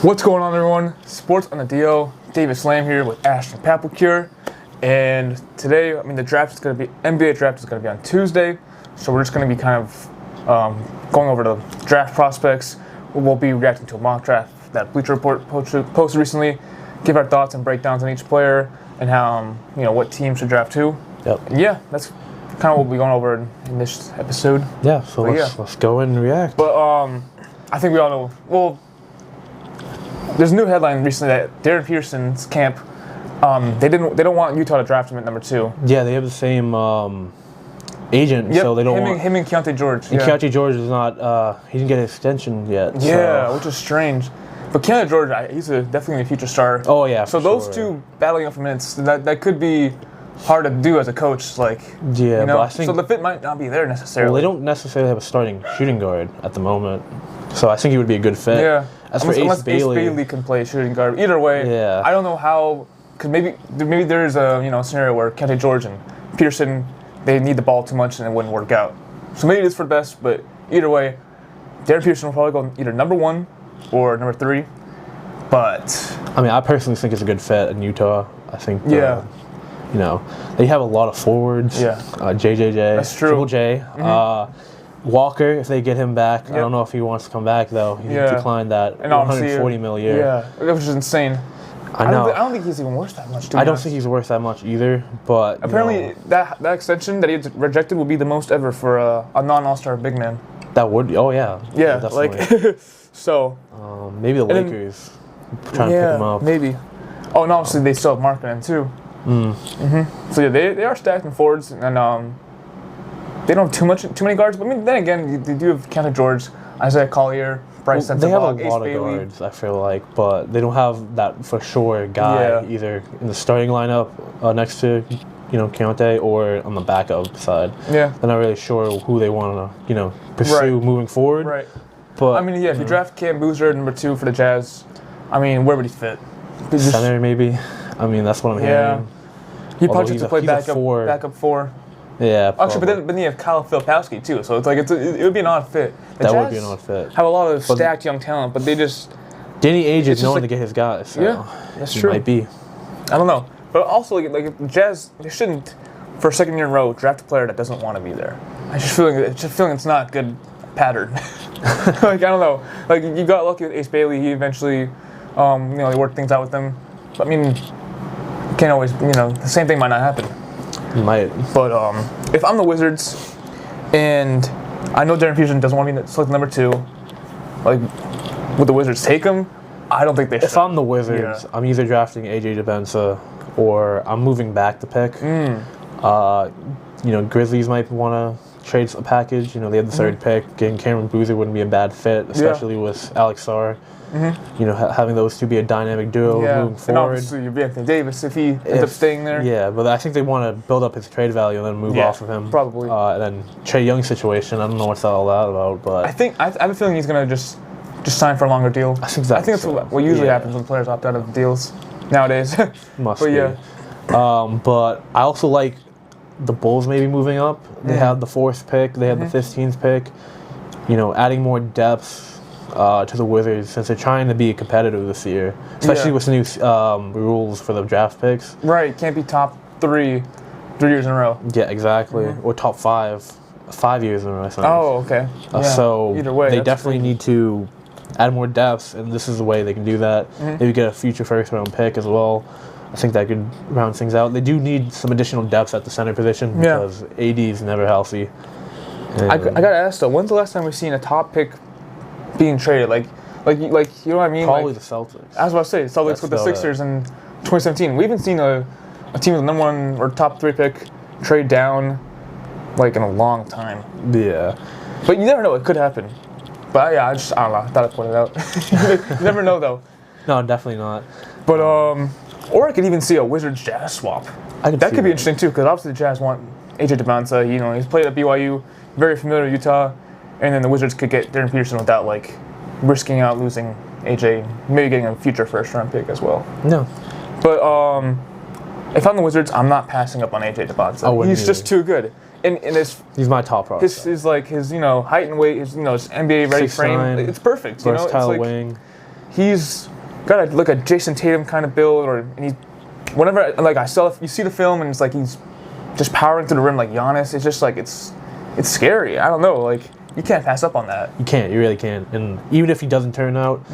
What's going on, everyone? Sports on the DL. David Slam here with Ashton Papelcure. And today, the draft is going to be, NBA draft is going to be on Tuesday. So we're just going to be kind of going over the draft prospects. We'll be reacting to a mock draft that Bleacher Report posted recently, give our thoughts and breakdowns on each player and how, what team should draft who. Yep. And yeah, that's kind of what we'll be going over in this episode. Yeah, so let's go and react. But I think we all know, well, there's a new headline recently that Darren Peterson's camp, they don't want Utah to draft him at number 2. Yeah, they have the same agent, yep. so they don't want him and Keontae George. And Keontae George is not. He didn't get an extension yet. Yeah, so. which is strange. But Keontae George, he's definitely a future star. Oh yeah. So those two battling up for minutes, that could be hard to do as a coach. But I think so. The fit might not be there necessarily. Well, they don't necessarily have a starting shooting guard at the moment, so I think he would be a good fit. Yeah. Unless Ace Bailey can play shooting guard. Either way, yeah. I don't know how. Because maybe there's a scenario where Keontae George and Peterson, they need the ball too much and it wouldn't work out. So maybe it is for the best, but either way, Darren Peterson will probably go either number 1 or number 3. But I personally think it's a good fit in Utah. I think. Yeah. They have a lot of forwards. Yeah. JJJ. That's true. Triple J. Mm-hmm. Walker, if they get him back, Yep. I don't know if he wants to come back though. He declined that and $140 million a year. Yeah, which is insane. I know. I don't think he's even worth that much. I don't think he's worth that much either. But apparently, that extension that he rejected will be the most ever for a non-All-Star big man. That would. Oh yeah. Yeah, definitely. So. Maybe the Lakers trying to pick him up. Maybe. Oh, and obviously they still have Markkanen too. So yeah, they are stacked in forwards, and they don't have too many guards. But then again, they do have Keontae George, Isaiah Collier, Bryce Sensabaugh, They have a lot Ace of Bailey. guards, I feel like, but they don't have that for sure guy either in the starting lineup next to Keontae or on the backup side. Yeah, they're not really sure who they want to pursue moving forward. Right. But if you draft Cam Boozer at number 2 for the Jazz, where would he fit? Center maybe. That's what I'm hearing. He probably has to play backup 4. Yeah, probably. Actually, but then you have Kyle Filipowski too, so it's like it would be an odd fit. The that Jazz would be an odd fit. Have a lot of stacked young talent, but they just Danny Ainge is known to get his guys. So that's true. Might be. I don't know, but also like the Jazz, they shouldn't for a second year in a row draft a player that doesn't want to be there. I just feeling it's not a good pattern. I don't know. Like you got lucky with Ace Bailey. He eventually, he worked things out with them. But you can't always, the same thing might not happen. Might. But if I'm the Wizards, and I know Darren Peterson doesn't want me to select number 2, would the Wizards take him? I don't think they should. If I'm the Wizards, I'm either drafting AJ DeBenza or I'm moving back the pick. Grizzlies might want to trade a package. They have the 3rd pick. Getting Cameron Boozer wouldn't be a bad fit, especially with Alex Sarr. Having those two be a dynamic duo moving forward. And obviously, you'd be Anthony Davis if he ends up staying there. Yeah, but I think they want to build up his trade value and then move off of him. Probably. And then Trae Young situation, I don't know what's all that about, but I have a feeling he's gonna just sign for a longer deal. I think that's what usually happens when players opt out of deals nowadays. Must be. But I also like the Bulls maybe moving up. They have the 4th pick. They have the 15th pick. Adding more depth to the Wizards since they're trying to be competitive this year, especially with new rules for the draft picks. Right, can't be top 3 years in a row. Yeah, exactly. Or top 5 years in a row, I think. Oh, okay. So either way, they definitely need to add more depth, and this is the way they can do that. Maybe get a future 1st-round pick as well. I think that could round things out. They do need some additional depth at the center position because AD is never healthy. I gotta ask though, when's the last time we've seen a top pick being traded? Like you know what I mean? Probably the Celtics. I was about to say Celtics with the Sixers in 2017. We haven't seen a team with a number 1 or top 3 pick trade down in a long time. Yeah, but you never know; it could happen. But I don't know. I thought I'd point it out. You never know though. No, definitely not. But or I could even see a Wizards Jazz swap. That could be interesting too, because obviously the Jazz want AJ DeBenza. He's played at BYU, very familiar with Utah, and then the Wizards could get Darren Peterson without risking out losing AJ, maybe getting a future 1st-round pick as well. No. But if I'm the Wizards, I'm not passing up on AJ DeBenza. He's just too good. And he's my top prospect. His height and weight, his NBA ready frame, it's perfect. Versatile wing. He's got like a Jason Tatum kind of build, and he's whenever like you see the film and it's like he's just powering through the rim like Giannis. It's just like it's scary. I don't know, like you can't pass up on that. You can't. You really can't. And even if he doesn't turn out,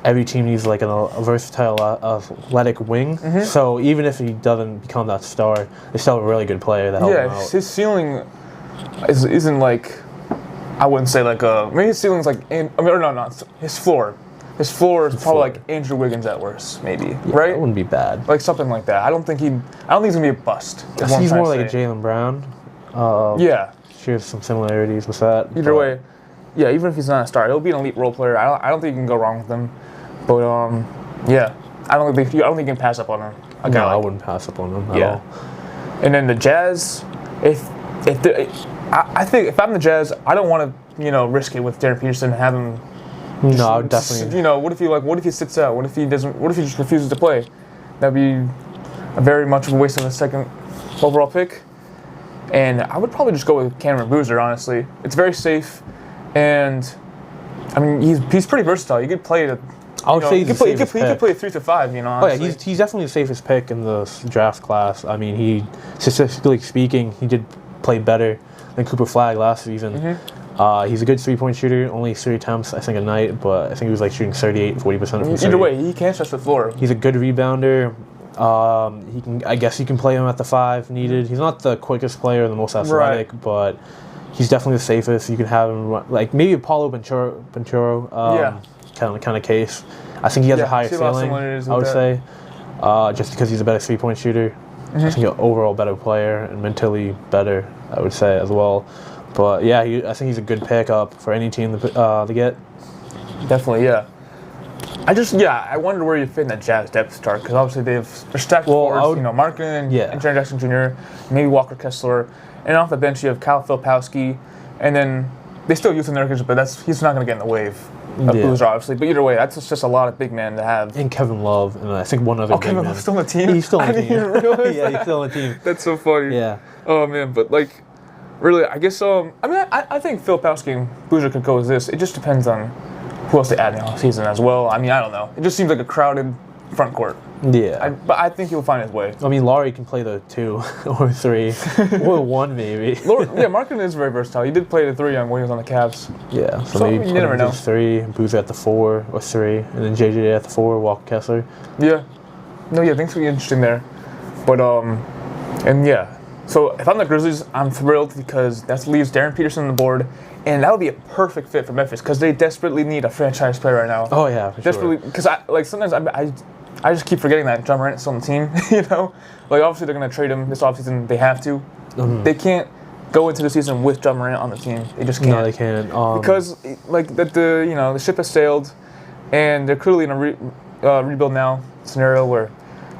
every team needs like a versatile, athletic wing. So even if he doesn't become that star, they still have a really good player that help him out. His ceiling isn't like, I wouldn't say like maybe his ceiling's like not his floor. His floor is probably like Andrew Wiggins at worst, maybe, right? That wouldn't be bad. Like something like that. I don't think he's gonna be a bust. He's more like a Jaylen Brown. Shares some similarities with that. Either way, even if he's not a star, he'll be an elite role player. I don't think you can go wrong with him. But I don't think you can pass up on him. I wouldn't pass up on him at all. And then the Jazz, I think if I'm the Jazz, I don't want to risk it with Darren Peterson and have him. No, I would definitely. What if he sits out? What if he doesn't? What if he just refuses to play? That'd be a very much of a waste of a second overall pick. And I would probably just go with Cameron Boozer. Honestly, it's very safe, and I mean he's pretty versatile. You could play I would say he could play 3 to 5. Honestly. He's definitely the safest pick in the draft class. I mean, statistically speaking, he did play better than Cooper Flagg last season. He's a good 3-point shooter, only 3 attempts, I think, a night, but I think he was like shooting 40% from 30. Either way, he can stretch the floor. He's a good rebounder. I guess you can play him at the 5 needed. He's not the quickest player, the most athletic, but he's definitely the safest. You can have him like maybe a Paulo Banchero kind of case. I think he has a higher ceiling, I would say, just because he's a better 3-point shooter. I think he's an overall better player and mentally better, I would say, as well. But I think he's a good pickup for any team to get. Definitely, yeah. I wondered where you fit in that Jazz depth chart because obviously they're stacked forwards. Markkanen and Jaren Jackson Jr., maybe Walker Kessler, and off the bench you have Kyle Filipowski, and then they still use Nurkic, but he's not going to get in the wave of Boozer, obviously. But either way, that's just a lot of big men to have. And Kevin Love, and I think one other. Kevin Love's still on the team. He's still on the team. He's still on the team. That's so funny. Yeah. Oh man, but like. Really, I guess. I think Filipowski and Boozer could coexist. It just depends on who else they add in the offseason as well. I mean, I don't know. It just seems like a crowded front court. Yeah. But I think he'll find his way. I mean, Laurie can play the 2 or 3 or 1 maybe. Markkanen is very versatile. He did play the 3 when he was on the Cavs. Yeah, so maybe you never know. 3, Boozer at the 4 or 3, and then JJ at the 4, Walker Kessler. Yeah. Things will be interesting there. But So if I'm the Grizzlies, I'm thrilled because that leaves Darren Peterson on the board, and that would be a perfect fit for Memphis because they desperately need a franchise player right now. Oh yeah, for desperately, sure. Because sometimes I just keep forgetting that John Morant's still on the team. Like obviously they're gonna trade him this offseason. They have to. They can't go into the season with John Morant on the team. They just can't. No, they can't. Because the ship has sailed, and they're clearly in a rebuild now scenario where.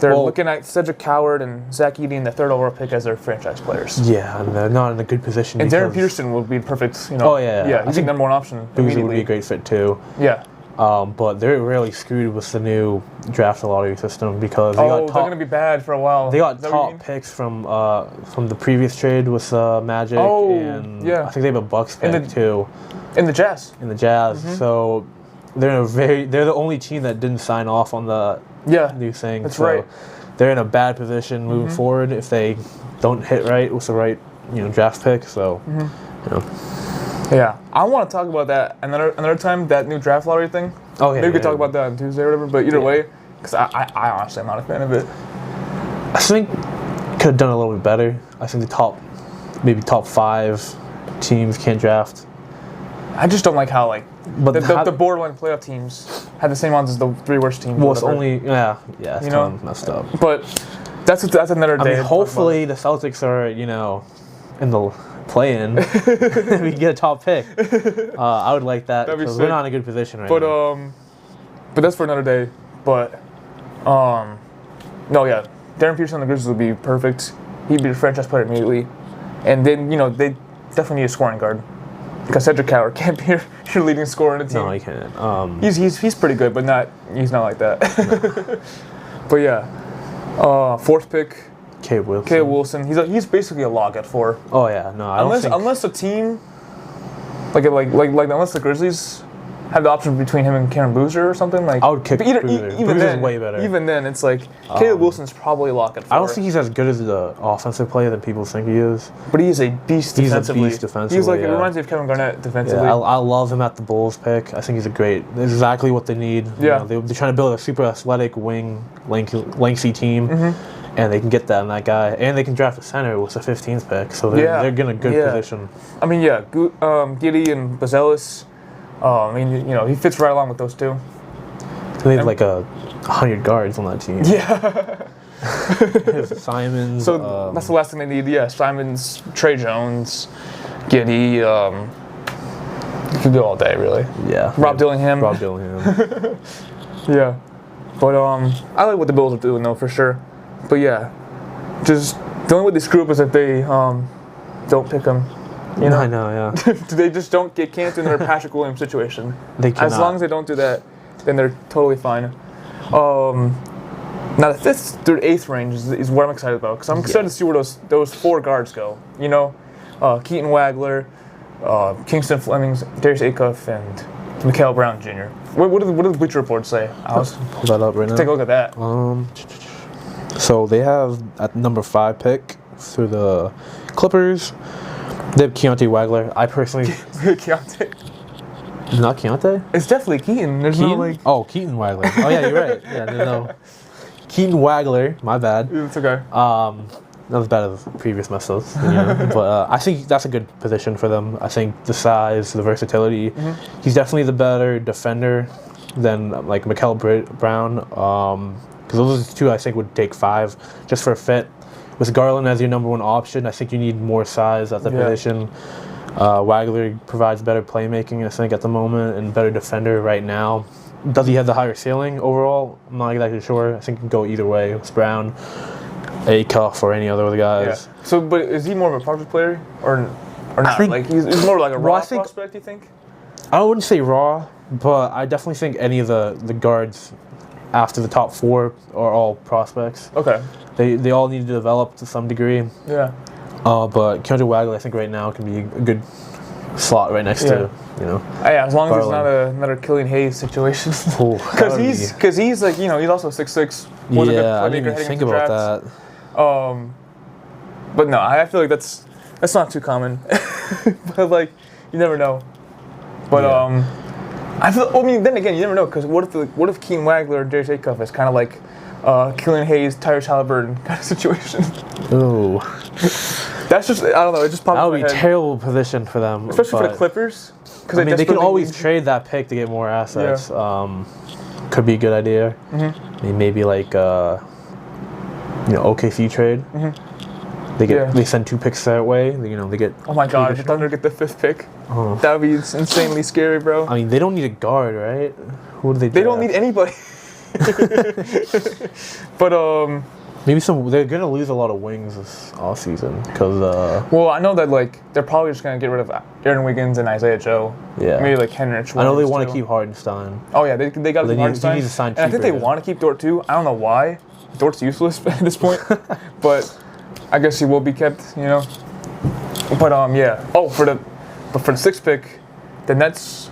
They're looking at Cedric Howard and Zach Edey, the 3rd overall pick, as their franchise players. Yeah, and they're not in a good position. And Darren Peterson would be perfect. He's the number 1 option. Boozer would be a great fit too. Yeah. But they're really screwed with the new draft lottery system because they're going to be bad for a while. They got top picks from the previous trade with Magic. And I think they have a Bucks pick too. In the Jazz. So they're the only team that didn't sign off on the new thing. That's right. They're in a bad position moving forward if they don't hit right with the right draft pick. So yeah, I want to talk about that another time, that new draft lottery thing. Maybe we could talk about that on Tuesday or whatever. But either way, because I honestly am not a fan of it. I think could have done a little bit better. I think the top 5 teams can't draft. I just don't like how the borderline playoff teams had the same odds as the 3 worst teams. Well, it's only it's kind of messed up. But that's another day. I mean, hopefully the Celtics are in the play-in. We can get a top pick. I would like that because we're not in a good position right now. But that's for another day. But Darren Peterson on the Grizzlies would be perfect. He'd be the franchise player immediately, and then they definitely need a scoring guard. Because Cedric Howard can't be your leading scorer in the team. No, he can't. He's pretty good, but he's not like that. No. But yeah, 4th pick, Caleb Wilson. He's basically a lock at 4. Oh yeah, no, I don't think... unless the team, unless the Grizzlies have the option between him and Karen Boozer or something, like I would kick but either, Boozer. even Boozer's then, way better. Even then, it's like Caleb Wilson's probably lock at 4. I don't think he's as good as the offensive player that people think he is. But he is a beast defensively. He's a beast defensively. He's like it yeah. reminds me of Kevin Garnett defensively. Yeah, I love him at the Bulls pick. I think he's exactly what they need. Yeah. They're trying to build a super athletic wing, lengthy team, and they can get that in that guy. And they can draft a center with the 15th pick, so they're in a good position. I mean, Giddey and Bazelis. I mean, he fits right along with those two. They have like 100 guards on that team. Yeah. Simons. So that's the last thing they need. Yeah, Simons, Trey Jones, Giddey. You could go all day, really. Yeah. Rob Dillingham. Yeah. But I like what the Bills are doing though, for sure. But yeah, just the only way they screw up is if they don't pick them. I know, yeah. They just don't get canned in their Patrick Williams situation. They cannot. As long as they don't do that, then they're totally fine. Now the 5th through 8th range is what I'm excited about, because I'm excited to see where those 4 guards go. Keaton Wagler, Kingston Flemings, Darius Acuff, and Mikael Brown Jr. What do the Bleacher Report say? I'll pull that up right now. Take a look at that. So they have at number 5 pick through the Clippers. They have Keontae Wagler. I personally... Keontae? Not Keontae? It's definitely Keaton. There's Keaton? no like... Oh, Keaton Wagler. Oh, yeah, you're right. Yeah, no. Keaton Wagler. My bad. It's okay. Not as bad as previous mess-ups. But I think that's a good position for them. I think the size, the versatility. He's definitely the better defender than like Mikael Brown. Because those 2 I think would take 5 just for a fit. With Garland as your number 1 option, I think you need more size at the position. Wagler provides better playmaking, I think, at the moment, and better defender right now. Does he have the higher ceiling overall? I'm not exactly sure. I think it can go either way. It's Brown, Acuff, or any other of the guys. Yeah. So, but is he more of a project player or not? I think, like he's more like a raw prospect, you think? I wouldn't say raw, but I definitely think any of the guards after the top 4 are all prospects. Okay. They all need to develop to some degree. Yeah. But Keontae Wagler, I think right now can be a good slot right next to, Yeah, as long as it's Garland. not another Killian Hayes situation. Because he's like, he's also 6'6". Yeah, I didn't even think about that. But no, I feel like that's not too common. But like, you never know. But then again, you never know, because what if Keaton Wagler or Darius Acuff is kind of like Killian Hayes, Tyrese Halliburton kind of situation? Ooh. That's just, I don't know, it just popped That in would my be a head. terrible position for them. Especially for the Clippers. I mean, they can always trade that pick to get more assets. Yeah. Could be a good idea. I mean, maybe like, OKC trade. They send 2 picks that way. They get. Oh my God! If Thunder get the 5th pick, that would be insanely scary, bro. I mean, they don't need a guard, right? Who do they? They don't need anybody. But maybe they're gonna lose a lot of wings this offseason because. Well, I know that they're probably just gonna get rid of Aaron Wiggins and Isaiah Joe. Yeah. Maybe like Henrich. I know they want to keep Hardenstein. Oh yeah, they got to keep Hardenstein. They need to sign and I think they want to keep Dort too. I don't know why. Dort's useless at this point, but I guess he will be kept. But yeah. Oh, for the 6th pick, the Nets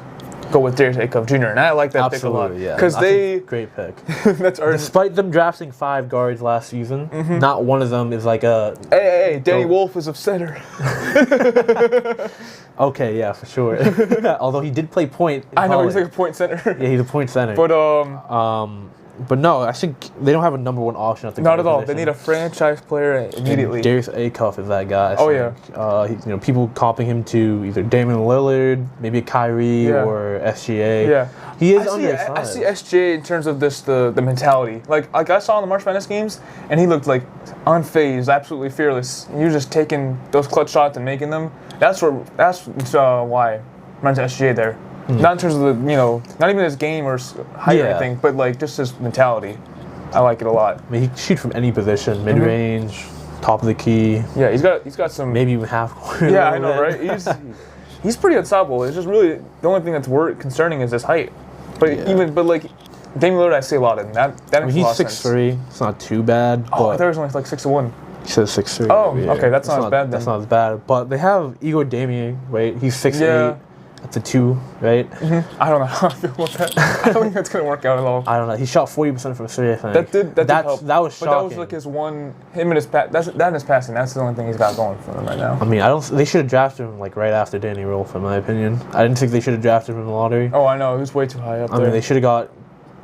go with Darius Acuff Jr. and I like that pick a lot because great pick. That's despite them drafting 5 guards last season, not one of them is like a. Hey, Danny Wolf is a center. Okay, yeah, for sure. Although he did play point. I know he's like a point center. Yeah, he's a point center. But no, I think they don't have a number 1 option at the not at all. position. They need a franchise player immediately. And Darius Acuff is that guy. Oh yeah. People copying him to either Damian Lillard, maybe a Kyrie or SGA. Yeah. He is undersized. I see SGA in terms of this the mentality. Like I saw in the March Madness games, and he looked like unfazed, absolutely fearless. He was just taking those clutch shots and making them. That's why runs SGA there. Not in terms of not even his game or height or anything, but like just his mentality. I like it a lot. I mean, he can shoot from any position, mid range, top of the key. Yeah, he's got some. Maybe even half court. Yeah, I know, right? He's pretty unstoppable. It's just really the only thing that's concerning is his height. But like Damian Lillard, I see a lot in that. That makes a lot of sense. He's 6'3". It's not too bad. Oh, I thought he was only like 6'1". He says 6'3". Oh, okay, that's not as bad then. That's not as bad. But they have Igor Damian, right? He's 6'8". at the 2, right? I don't know how I feel about that. I don't think that's gonna work out at all. I don't know. He shot 40% from 3, I think. That did help. That was shocking. But that was like his one. Him and his that and his passing. That's the only thing he's got going for him right now. I mean, they should have drafted him like right after Danny Rolfe, in my opinion. I didn't think they should have drafted him in the lottery. Oh, I know. He was way too high up there. I mean, they should have got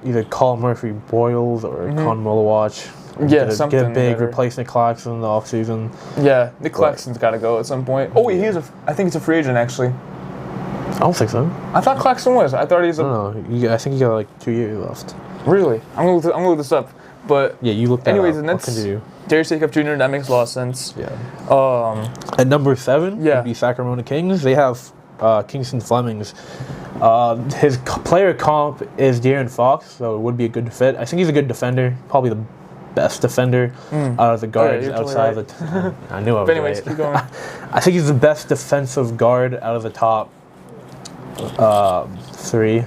either Colin Murphy-Boyles or Con Mulawatch. Yeah, Get a big better. replacement Claxton in the offseason. Yeah, Nick Claxton's got to go at some point. Oh, wait, I think he's a free agent, actually. I don't think so. I thought Claxton was. I thought he's a... No, I think he got like 2 years left. Really? I'm gonna look this up. But yeah, you look that anyways, up. and that's Darius Jacob Jr. That makes a lot of sense. Yeah. At number 7 would be Sacramento Kings. They have Kingston Flemings. His player comp is De'Aaron Fox, so it would be a good fit. I think he's a good defender, probably the best defender out of the guards outside of the. I knew I was anyways, right. keep going. I think he's the best defensive guard out of the top 3,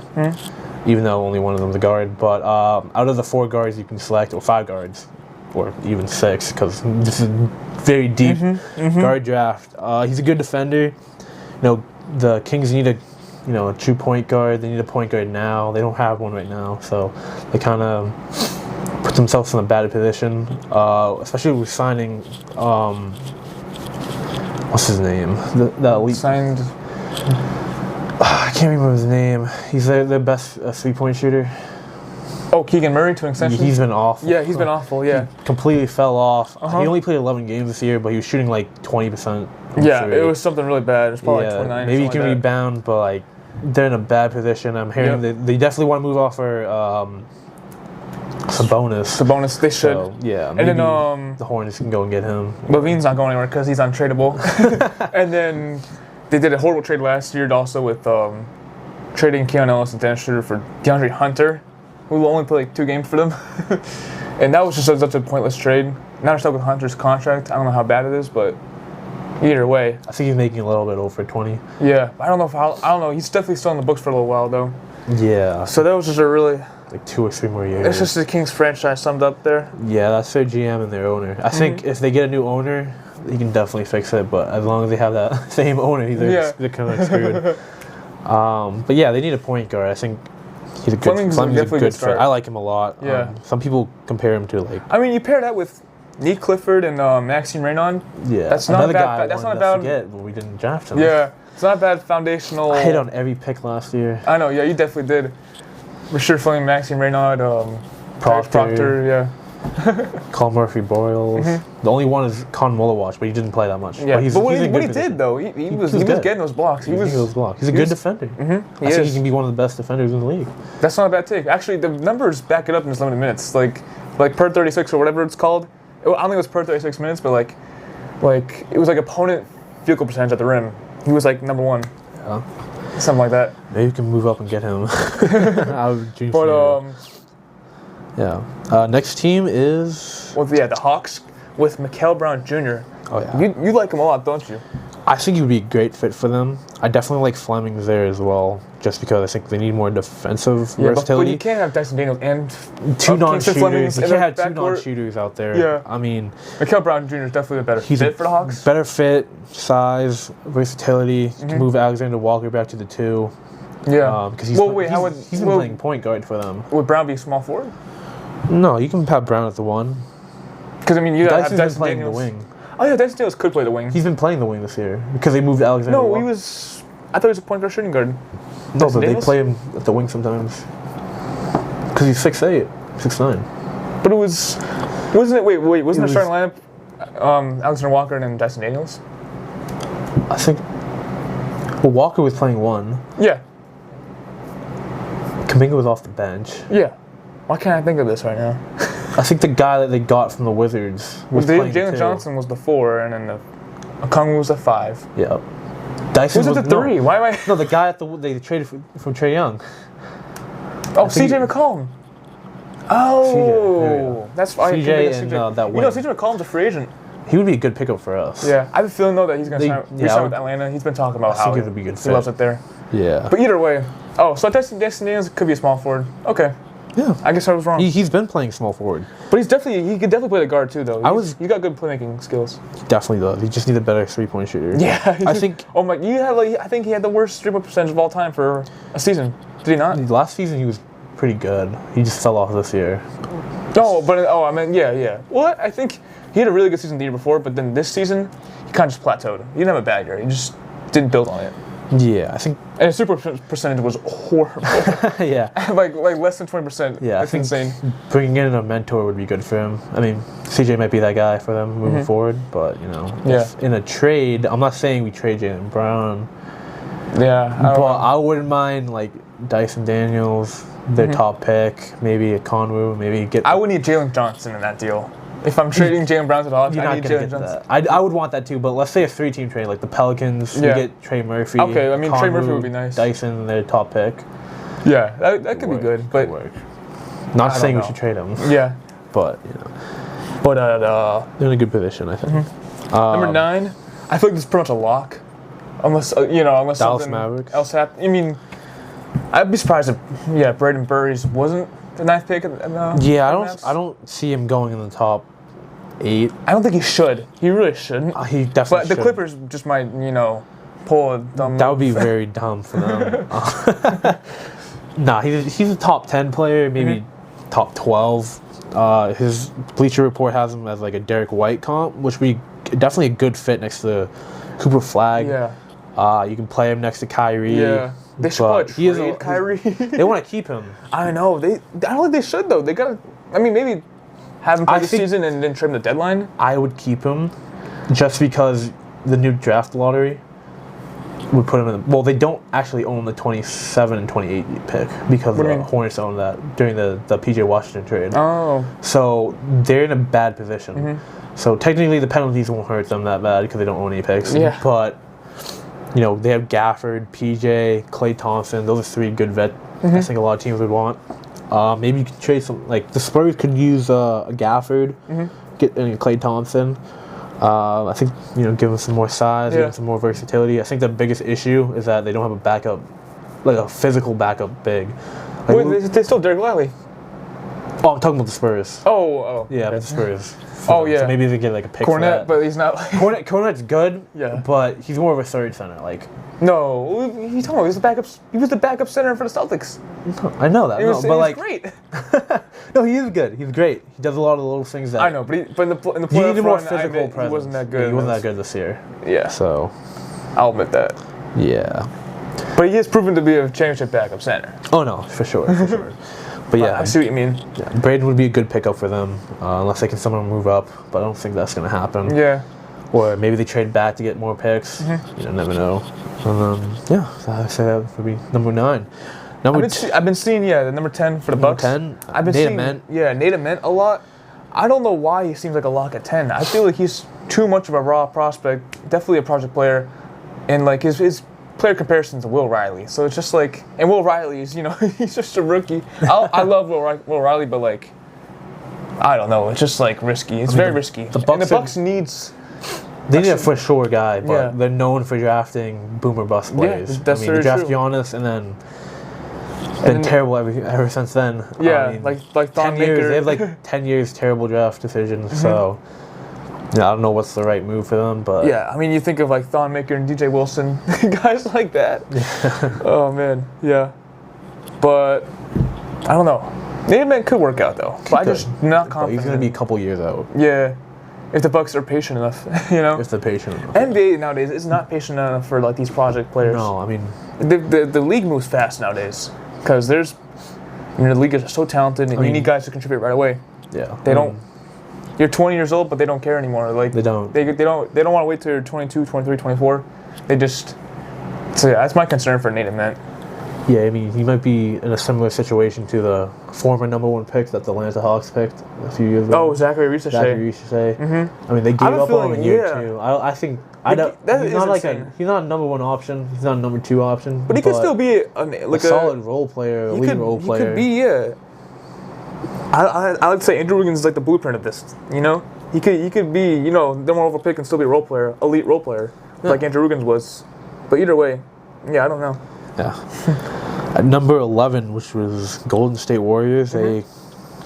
even though only one of them's a guard. But out of the 4 guards you can select, or 5 guards, or even 6, because this is very deep guard draft. He's a good defender. You know, the Kings need a true point guard. They need a point guard now. They don't have one right now, so they kind of put themselves in a bad position, especially with signing, what's his name? The elite signed. I can't remember his name. He's their best 3-point shooter. Oh, Keegan Murray to an extension? He's been awful. Yeah, he's been awful, yeah. He completely fell off. He only played 11 games this year, but he was shooting like 20%. Yeah, it was something really bad. It was probably like 29 maybe he can like rebound, but like they're in a bad position. I'm hearing they definitely want to move off for Sabonis. They should. So, yeah, maybe and then the Hornets can go and get him. Levine's not going anywhere because he's untradeable. And then they did a horrible trade last year also with trading Keon Ellis and Dennis Schroeder for DeAndre Hunter, who will only play like 2 games for them. And that was just such a pointless trade. Now they're stuck with Hunter's contract. I don't know how bad it is, but either way. I think he's making a little bit over 20. Yeah, I don't know. He's definitely still in the books for a little while though. Yeah. So that was just a really like 2 or 3 more years. It's just the Kings franchise summed up there. Yeah, that's their GM and their owner. I think if they get a new owner, he can definitely fix it. But as long as they have that same owner, they're kind of screwed. But yeah, they need a point guard. I think he's a good. Fleming's a good fit. I like him a lot. Yeah. Some people compare him to like. I mean, you pair that with Nick Clifford and Maxime Reynaud. Yeah, that's not bad. That's not a bad. Forget, but we didn't draft him. Yeah, it's not a bad foundational. I hit on every pick last year. I know. Yeah, you definitely did. For sure, Fleming, Maxime Reynaud, Proctor, yeah. Colin Murphy-Boyles. The only one is Con Mulawach, but he didn't play that much. Yeah, but what he did though, he was getting those blocks. He was those blocks. He's a good defender. I think he can be one of the best defenders in the league. That's not a bad take. Actually, the numbers back it up in his limited minutes, like per 36 or whatever it's called. I don't think it was per 36 minutes, but like it was like opponent field goal percentage at the rim. He was like number 1. Yeah. Something like that. Maybe we can move up and get him. Next team is... the Hawks with Mikal Brown Jr. Oh, yeah. You like him a lot, don't you? I think he would be a great fit for them. I definitely like Fleming's there as well, just because I think they need more defensive versatility. But you can't have Dyson Daniels and 2 non-shooters. You can't have 2 backcourt. Non-shooters out there. Yeah. I mean... Mikal Brown Jr. is definitely a better fit for the Hawks. Better fit, size, versatility. Can move Alexander Walker back to the 2. Yeah. Because he's been playing point guard for them. Would Brown be small forward? No, you can have Brown at the 1. Because I mean, you have Dyson's Dyson been playing Daniels. the wing. Oh yeah, Dyson Daniels could play the wing. He's been playing the wing this year because they moved Alexander Walker. No, I thought he was a point guard shooting guard. No, but they play him at the wing sometimes. Because he's 6'8", 6'9". But wasn't the starting lineup Alexander Walker and then Dyson Daniels? I think. Well, Walker was playing 1. Yeah. Kuminga was off the bench. Yeah. Why can't I think of this right now? I think the guy that they got from the Wizards was playing Jalen Johnson was the 4, and then Okongwu was the 5. Yeah. Dyson was the 3? No. Why am I? No, the guy they traded from Trae Young. Oh, CJ McCollum. Oh, that's why. CJ and that wing. CJ McCollum's a free agent. He would be a good pickup for us. Yeah, I have a feeling though that he's going to sign with Atlanta. He's been talking about how he loves it there. Yeah. But either way, so Dyson Daniels could be a small forward. Okay. Yeah. I guess I was wrong. He's been playing small forward. But he could definitely play the guard too, though. He got good playmaking skills. He definitely does. He just needs a better 3-point shooter. Yeah. I think. Oh my! I think he had the worst 3-point percentage of all time for a season. Did he not? Last season he was pretty good. He just fell off this year. No, but I mean, yeah. Well, I think he had a really good season the year before, but then this season he kind of just plateaued. He didn't have a bad year. He just didn't build on it. Yeah, I think. And his super percentage was horrible. Yeah. like less than 20%. Yeah, that's insane. Bringing in a mentor would be good for him. I mean, CJ might be that guy for them moving forward, but if in a trade, I'm not saying we trade Jaylen Brown. Yeah, I wouldn't mind like Dyson Daniels, their top pick, maybe a Conwu, maybe get. I would need Jalen Johnson in that deal. If I'm trading Jaylen Brown to the Hawks, I need Jalen Johnson. I would want that too, but let's say a 3-team trade, like the Pelicans, you get Trey Murphy. Okay, I mean Conwu, Trey Murphy would be nice. Dyson, their top pick. Yeah, that could be good, but not saying we should trade him. Yeah, but but they're in a good position, I think. Number 9, I feel like this is pretty much a lock, unless unless Dallas something Mavericks. else happened. I mean, I'd be surprised if Braden Burries wasn't the 9th pick. I don't see him going in the top 8. I don't think he should. He really shouldn't. He definitely But the should. Clippers just might, pull a dumb. That would be very dumb for them. Nah, he's a top 10 player, maybe top 12. His Bleacher Report has him as like a Derek White comp, which would be definitely a good fit next to Cooper Flag. Yeah. You can play him next to Kyrie. Yeah. They should probably trade Kyrie. They want to keep him. I know. I don't think they should though. They gotta. I mean, maybe have him play this season and then trim the deadline. I would keep him, just because the new draft lottery would put him in. Well, they don't actually own the 27 and 28 pick because the Hornets own that during the PJ Washington trade. Oh. So they're in a bad position. So technically, the penalties won't hurt them that bad because they don't own any picks. Yeah. But they have Gafford, PJ, Klay Thompson. Those are 3 good vet. I think a lot of teams would want. Maybe you could trade some. Like the Spurs could use a Gafford, get Klay Thompson. I think give him some more size, give him some more versatility. I think the biggest issue is that they don't have a backup, like a physical backup big. Like, Wait, they still Derek Lively. Oh, I'm talking about the Spurs. Oh. Yeah, the Spurs. Oh yeah. So maybe they get like a pick Cornette, for that. but he's not. Cornette's good. Yeah. But he's more of a third center. Like. No, he's talking about he was the backup center for the Celtics. I know that. He was great. No, he is good. He's great. He does a lot of the little things that. I know, but in the playoff he needed more run, physical presence. He wasn't that good. He wasn't that good this year. Yeah. So. I'll admit that. Yeah. But he has proven to be a championship backup center. Oh no, for sure. But yeah, I see what you mean. Yeah, Braden would be a good pickup for them, unless they can somehow move up. But I don't think that's going to happen. Yeah. Or maybe they trade back to get more picks. You never know. I'd say that would be number 9. I've been seeing the number 10 for the Bucks. 10. I've been seeing Nate Ament a lot. I don't know why he seems like a lock at 10. I feel like he's too much of a raw prospect. Definitely a project player, and like his player comparisons to Will Riley. So it's just like, and Will Riley is, he's just a rookie. I love Will Riley, but like, I don't know. It's just like risky. It's very risky. The Bucks needs. They need a for sure guy, but they're known for drafting boomer bust players. That's they draft Giannis and then been terrible ever since then. Yeah, like 10 years. They have like 10 years terrible draft decisions. So I don't know what's the right move for them, but I mean, you think of like Thon Maker and DJ Wilson, guys like that. Oh man, yeah. But I don't know. Nate Ament could work out though. But I'm just not confident. He's gonna be a couple years out. Yeah. If the Bucks are patient enough, If they're patient enough. NBA nowadays is not patient enough for like these project players. No, I mean the league moves fast nowadays because the league is so talented and you need guys to contribute right away. Yeah. They don't. You're 20 years old, but they don't care anymore. Like they don't. They don't want to wait till you're 22, 23, 24. They just. So yeah, that's my concern for Nate Ament. Yeah, I mean, he might be in a similar situation to the former number 1 pick that the Atlanta Hawks picked a few years ago. Oh, Zachary Ricochet. I mean, they gave up on him in year 2. I think he's not a number 1 option. He's not a number 2 option. But he could still be a solid role player, elite role player. He could be, yeah. I like to say Andrew Wiggins is like the blueprint of this. He could be number 1 overall pick and still be a role player, elite role player, like Andrew Wiggins was. But either way, I don't know. Yeah. At number 11, which was Golden State Warriors, they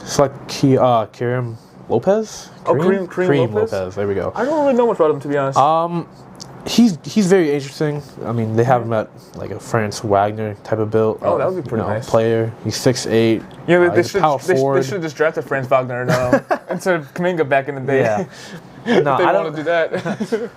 select Kareem Lopez. Kareem Lopez. There we go. I don't really know much about him, to be honest. He's very interesting. I mean, they have him at like a Franz Wagner type of build. Oh, that would be pretty nice. Player. He's 6'8". Yeah, they he's should a power forward. They should just drafted Franz Wagner instead of Kuminga back in the day. Yeah. No, they want to do that.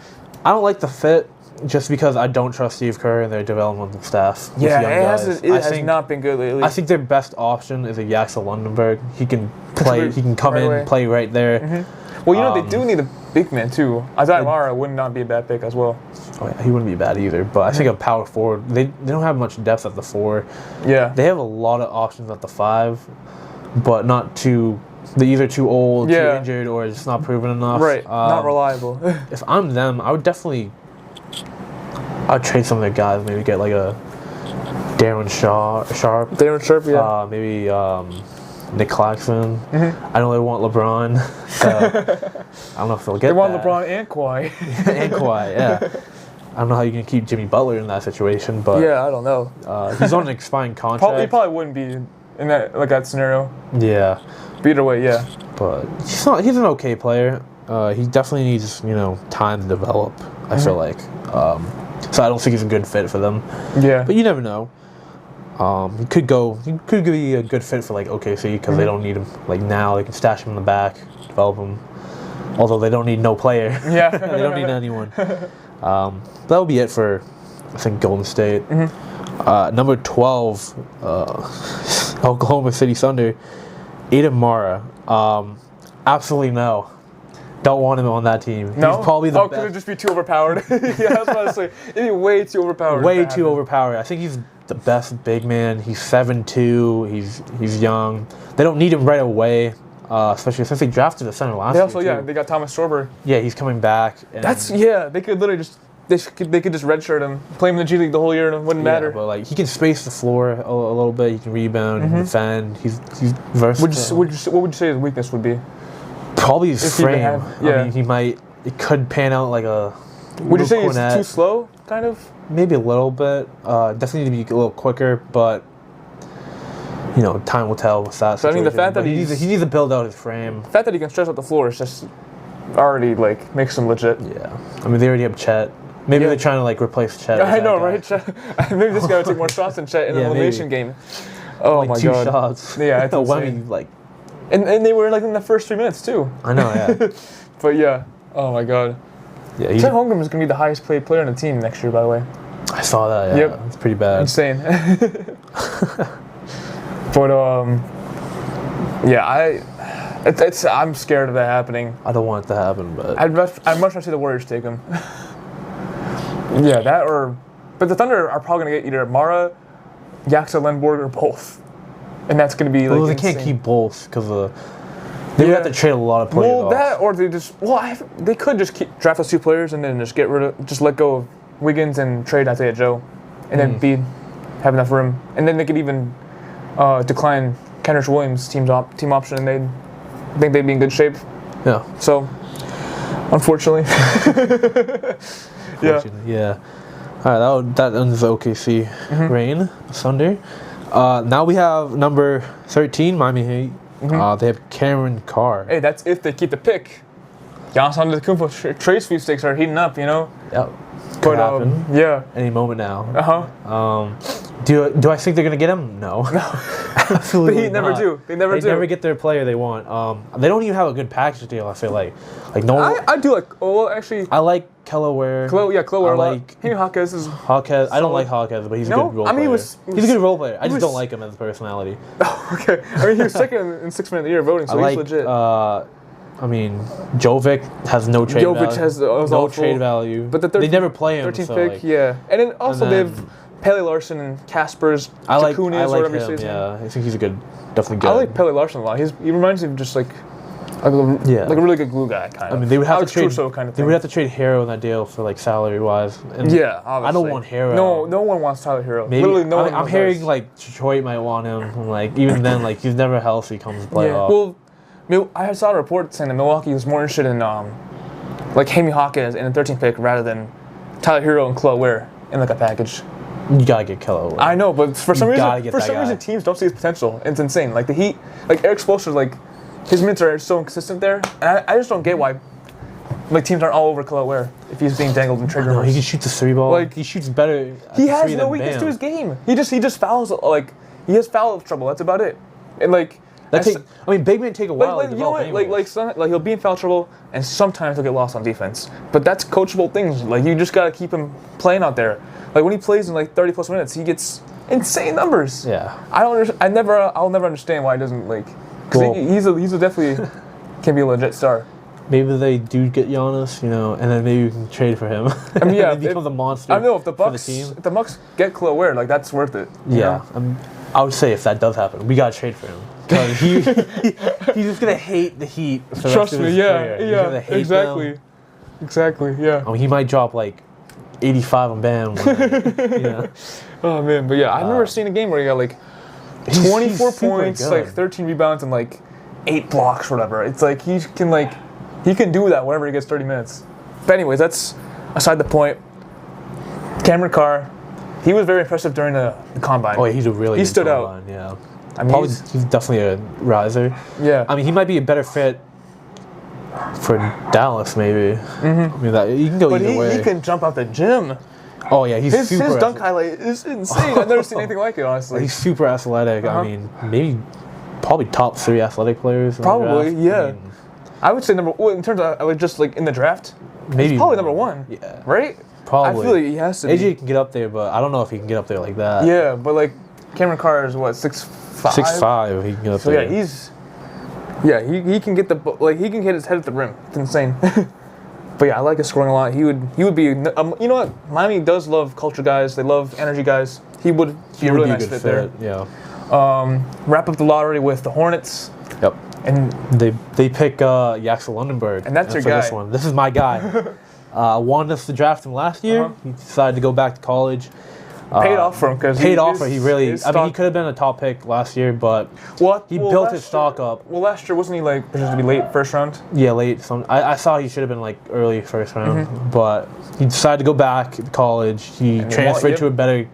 I don't like the fit just because I don't trust Steve Kerr and their developmental staff. Yeah, it has not been good lately. I think their best option is a Yaxel Lundenberg. He can play. He can come right in, away. Play right there. Well, they do need a big man too. Isaiah Mara would not be a bad pick as well. Oh yeah, he wouldn't be bad either. But I think a power forward. They don't have much depth at the 4. Yeah, they have a lot of options at the 5, but not too. They're either too old, too injured, or just not proven enough. Right, not reliable. If I'm them, I would definitely. I'd trade some of their guys. Maybe get like a Darren Sharp. Darren Sharp, yeah. Maybe Nick Claxton. I know they want LeBron. So I don't know if they'll get. They want that. LeBron and Kawhi. And Kawhi, yeah. I don't know how you can keep Jimmy Butler in that situation, but yeah, I don't know. He's on an expiring contract. He probably wouldn't be in that scenario. Yeah. But either way, yeah. But he's an okay player. He definitely needs time to develop. I feel like. So I don't think he's a good fit for them. Yeah. But you never know. He could be a good fit for like OKC because they don't need him like now. They can stash him in the back, develop him. Although they don't need no player. Yeah. They don't need anyone. That would be it for I think Golden State. Number 12, Oklahoma City Thunder, Aiden Mara. Absolutely no. Don't want him on that team. No? He's probably the best. Could it just be too overpowered? Yeah, that's what I was saying. It'd be way too overpowered. Way too overpowered. I think he's the best big man. He's 7'2". He's young. They don't need him right away, especially since they drafted the center last year. They got Thomas Sorber. Yeah, he's coming back. And they could literally just they could just redshirt him, play him in the G League the whole year, and it wouldn't matter. But like he can space the floor a little bit. He can rebound, defend. He's versatile. What would you say his weakness would be? Probably his frame. Yeah. I mean, it could pan out like a. Would you say he's too slow, kind of? Maybe a little bit. Definitely need to be a little quicker, but time will tell with that. So I mean, the fact that he needs to build out his frame. The fact that he can stretch out the floor is just already makes him legit. Yeah, I mean they already have Chet. Maybe they're trying to replace Chet. I know, right? Chet. Maybe this guy would take more shots than Chet in an elimination game. Oh my god, 2 shots. Yeah, I think And they were in the first 3 minutes too. I know, yeah. But yeah, oh my god. Yeah, Chet Holmgren is going to be the highest paid player on the team next year, by the way. I saw that. Yeah, it's pretty bad. Insane. But I'm scared of that happening. I don't want it to happen, but I'd much rather see the Warriors take him. But the Thunder are probably going to get either Mara, Yaxel Lenborg, or both. And that's going to be they can't keep both because they would have to trade a lot of players. Well, that or they could just draft those 2 players and then just let go of Wiggins and trade Isaiah Joe, and then have enough room, and then they could even decline Kenrich Williams' team option, and they'd be in good shape. Yeah. So, unfortunately, yeah. All right, that ends the OKC reign. Thunder. Now we have number 13, Miami Heat. They have Cameron Carr. Hey, that's if they keep the pick. Giannis Antetokounmpo trade sweepstakes are heating up, Yep. Could happen. Yeah. Any moment now. Do I think they're gonna get him? No. Absolutely. The Heat never do. They never never get their player they want. They don't even have a good package deal. I feel like no one. I do like. Well, actually, I like Kelaware. Kelaware. I like Hawkes is. Hawkes. I don't like Hawkes, but he's a good role player. He's a good role player. I just don't like him as a personality. Okay. I mean, he was second in 6 man of the year voting, so he's legit. Jovic has no trade value. Jovic has no trade value. But they never play him. 13th pick, and then also they have Pele Larson and Casper's Jakunis, or whatever you say. Yeah, I think he's definitely good. I like Pele Larson a lot. He reminds me of just like a really good glue guy kind of. I mean, they would have to trade Trusso kind of thing. They would have to trade Hero in that deal for salary wise. Obviously. I don't want Hero. No one wants Tyler Hero. Maybe, literally no one. I'm hearing Detroit might want him. And, even then, he's never healthy comes playoff. Well, I saw a report saying that Milwaukee was more interested in Hawkes in a 13th pick rather than Tyler Hero and Chloe Ware in a package. You gotta get Kello away. I know, but for some gotta reason, get that guy. teams don't see his potential. It's insane. Like the Heat, like Eric Spoelstra, like his minutes are so inconsistent there, and I just don't get why. Like teams aren't all over Kello Ware if he's being dangled in trade No, rumors. he can shoot the 3 ball. Like, he shoots better. At He the has three no than weakness Bam. to his game. He just fouls like he has foul trouble. That's about it. And like big men take a while to you know develop. what? Like he'll be in foul trouble, and sometimes he'll get lost on defense. But that's coachable things. Like you just gotta keep him playing out there. Like when he plays in like 30+ minutes, he gets insane numbers. Yeah. I'll never understand why he doesn't like. Because he's a definitely can be a legit star. Maybe they do get Giannis, and then maybe we can trade for him. I mean, yeah, and he becomes a monster. I know if the for Bucks, the team. if the Bucks get Kello Ware, like that's worth it. Yeah, I would say if that does happen, we gotta trade for him because he's just gonna hate the Heat. For the Trust rest of me, his career. He's gonna hate exactly, them. exactly, yeah. I mean, he might drop like 85 on Bam. Oh man, but yeah, I've never seen a game where he got like 24 he's super points, good. like 13 rebounds, and like 8 blocks or whatever. It's like he can do that whenever he gets 30 minutes. But anyways, that's aside the point. Cameron Carr, he was very impressive during the combine. Oh, yeah, he's a really. He good stood combine, out. Yeah. I mean, Probably, he's definitely a riser. Yeah. I mean, he might be a better fit for Dallas, maybe. I mean, you can go But either way. he can jump out the gym. Oh yeah, he's His super. dunk highlight is insane. I've never seen anything like it, honestly. He's super athletic. I mean, maybe probably top 3 athletic players. In Probably, the draft. yeah. I mean, I would say in terms of like just like in the draft, maybe he's probably number 1. Yeah, Right? probably. I feel like he has to be. AJ can get up there, but I don't know if he can get up there like that. Yeah, but like Cameron Carr is what 6'5". 6'5", he can get up So there. yeah, he can get he can hit his head at the rim. It's insane. But yeah, I like his scoring a lot. He would be. You know what? Miami does love culture guys. They love energy guys. He would be a really nice fit there. Yeah. Wrap up the lottery with the Hornets. Yep. And They pick Yaxel Lundenberg. And that's your for guy. This one. This is my guy. Wanted us to draft him last year. He decided to go back to college. paid off for him because He really. I mean, he could have been a top pick last year, but he built his stock up. Well, last year wasn't he like projected to be late first round? Yeah, late. I saw he should have been like early first round, but he decided to go back to college. He transferred to a better.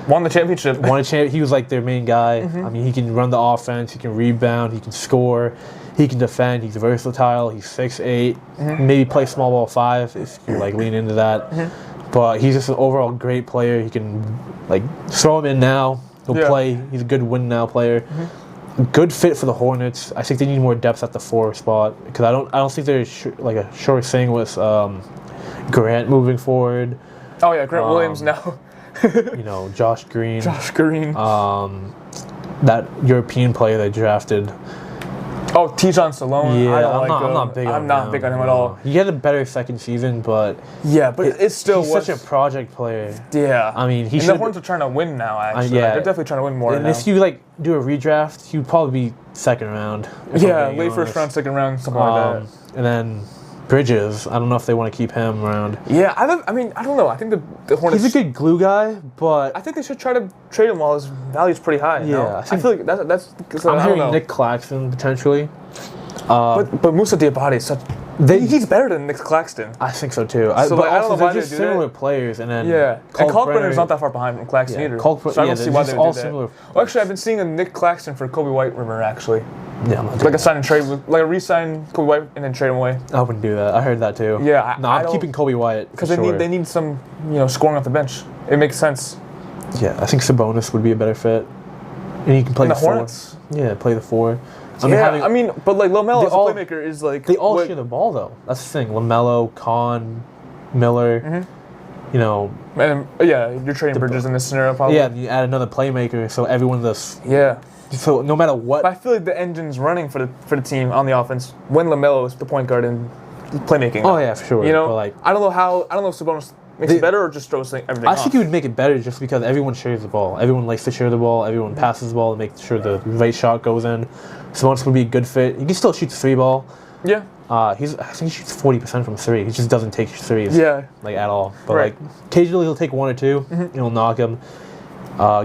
Won the championship. He was like their main guy. I mean, he can run the offense. He can rebound. He can score. He can defend. He's versatile. He's 6'8". Maybe play small ball 5 if you like lean into that. But he's just an overall great player. He can like throw him in now. He'll play. He's a good win now player. Good fit for the Hornets. I think they need more depth at the 4 spot because I don't think they're like a sure thing with Grant moving forward. Oh yeah, Grant Williams now. Josh Green. That European player they drafted. Oh, Tijon Salone. Yeah, I'm not big on him. I'm not big on him at all. He had a better second season, but it's still he's such a project player. Yeah. I mean, the Hornets are trying to win now. Actually, yeah. They're definitely trying to win more. And now. if you do a redraft, he'd probably be second round. Yeah, late first round, second round, something like that. And then Bridges, I don't know if they want to keep him around. Yeah, I don't know. I think the Hornets. He's a good glue guy, but I think they should try to trade him while his value's pretty high. Yeah, I feel like that's. I'm hearing Nick Claxton potentially. But Moussa Diabate is such. He's better than Nick Claxton. I think so too. I don't know why they're just similar players, and then and Kalkbrenner's not that far behind from Claxton either. So I don't see why they would do that. Similar. Well, actually, I've been seeing a Nick Claxton for Kobe White rumor actually. Yeah, like a sign and trade, like a re-sign Kobe White and then trade him away. I wouldn't do that. I heard that too. Yeah, I'm keeping Kobe White because they need some scoring off the bench. It makes sense. Yeah, I think Sabonis would be a better fit, and he can play the Hornets. 4. Yeah, play the 4. But like LaMelo as a playmaker is like they all share the ball though. That's the thing. LaMelo, Kahn, Miller. And you're trading Bridges in this scenario probably. Yeah, you add another playmaker, so everyone does. Yeah. So no matter what, but I feel like the engine's running for the team on the offense when LaMelo is the point guard and playmaking. Oh yeah, for sure. But I don't know if Sabonis makes it better or just throws everything. I think he would make it better just because everyone shares the ball. Everyone likes to share the ball. Everyone passes the ball to make sure the right shot goes in. Sabonis would be a good fit. He can still shoot the 3 ball. Yeah. I think he shoots 40% from 3. He just doesn't take 3s. Yeah. Like at all. But occasionally he'll take 1 or 2. He'll knock him.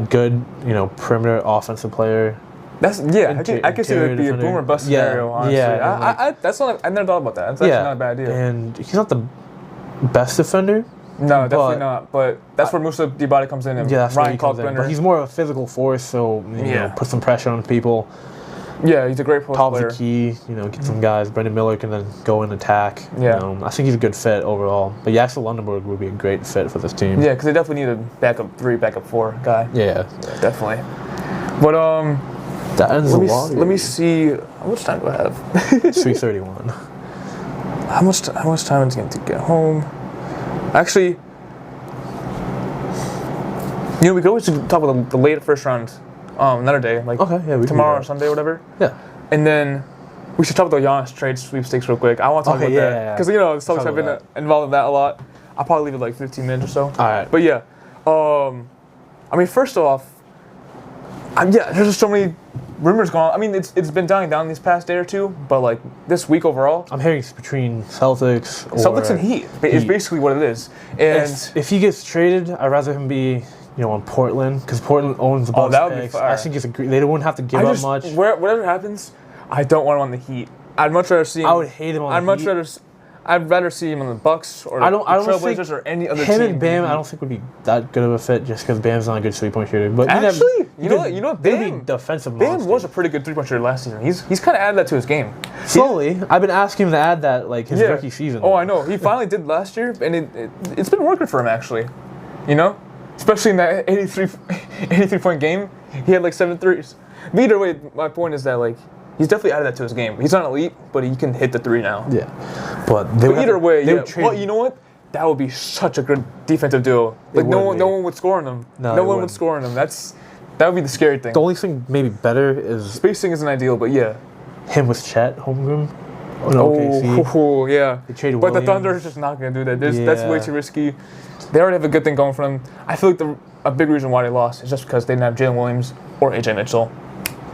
Good, perimeter offensive player. I can see it would be a boom or bust scenario. Honestly, I never thought about that. That's actually not a bad idea. And he's not the best defender, No, definitely not. But that's where Musa Diabate comes in, and that's where Ryan he comes in. But Kalkbrenner. he's more of a physical force, so you know, put some pressure on people. Yeah, he's a great post Top player. of the key, you know, get some guys. Brendan Miller can then go and attack. Yeah. You know, I think he's a good fit overall. But Axel Lundenberg would be a great fit for this team. Yeah, because they definitely need a backup 3, backup 4 guy. Yeah. Definitely. But that ends let me see. How much time do I have? 3:31. How much time is it going to get home? Actually, you know, we could always talk about the late first round another day, like tomorrow or Sunday or whatever. Yeah. And then we should talk about the Giannis trade sweepstakes real quick. I want to talk about that. Because, you know, the Celtics have been involved in that a lot. I'll probably leave it like 15 minutes or so. All right. But yeah. I mean, first off, there's just so many rumors going on. I mean, it's been dying down these past day or two, but like this week overall, I'm hearing it's between Celtics and Heat. It's basically what it is. And if he gets traded, I'd rather him be, you know, on Portland, because Portland owns the Bucks picks. I think they wouldn't have to give up much. Whatever happens, I don't want him on the Heat. I'd much rather see him. I would hate him on the Heat. I'd rather see him on the Bucks or the Trailblazers or any other team. Him and Bam, I don't think would be that good of a fit just because Bam's not a good 3-point shooter. But actually, you know what? Bam, defensive Bam was a pretty good 3-point shooter last season. He's kind of added that to his game. Slowly, I've been asking him to add that like his rookie season. Oh, I know. He finally did last year, and it's been working for him actually. You know, especially in that 83-point game, he had like 7 threes. But either way, my point is that like. He's definitely added that to his game. He's not elite, but he can hit the 3 now. Yeah. But either way, well, you know what? That would be such a good defensive duo. Like no one would score on them. No one would score on them. That would be the scary thing. The only thing maybe better is spacing isn't ideal, but yeah. Him with Chet Holmgren. OKC. Yeah. They traded but Williams. The Thunder is just not going to do that. That's way too risky. They already have a good thing going for them. I feel like a big reason why they lost is just because they didn't have Jalen Williams or AJ Mitchell.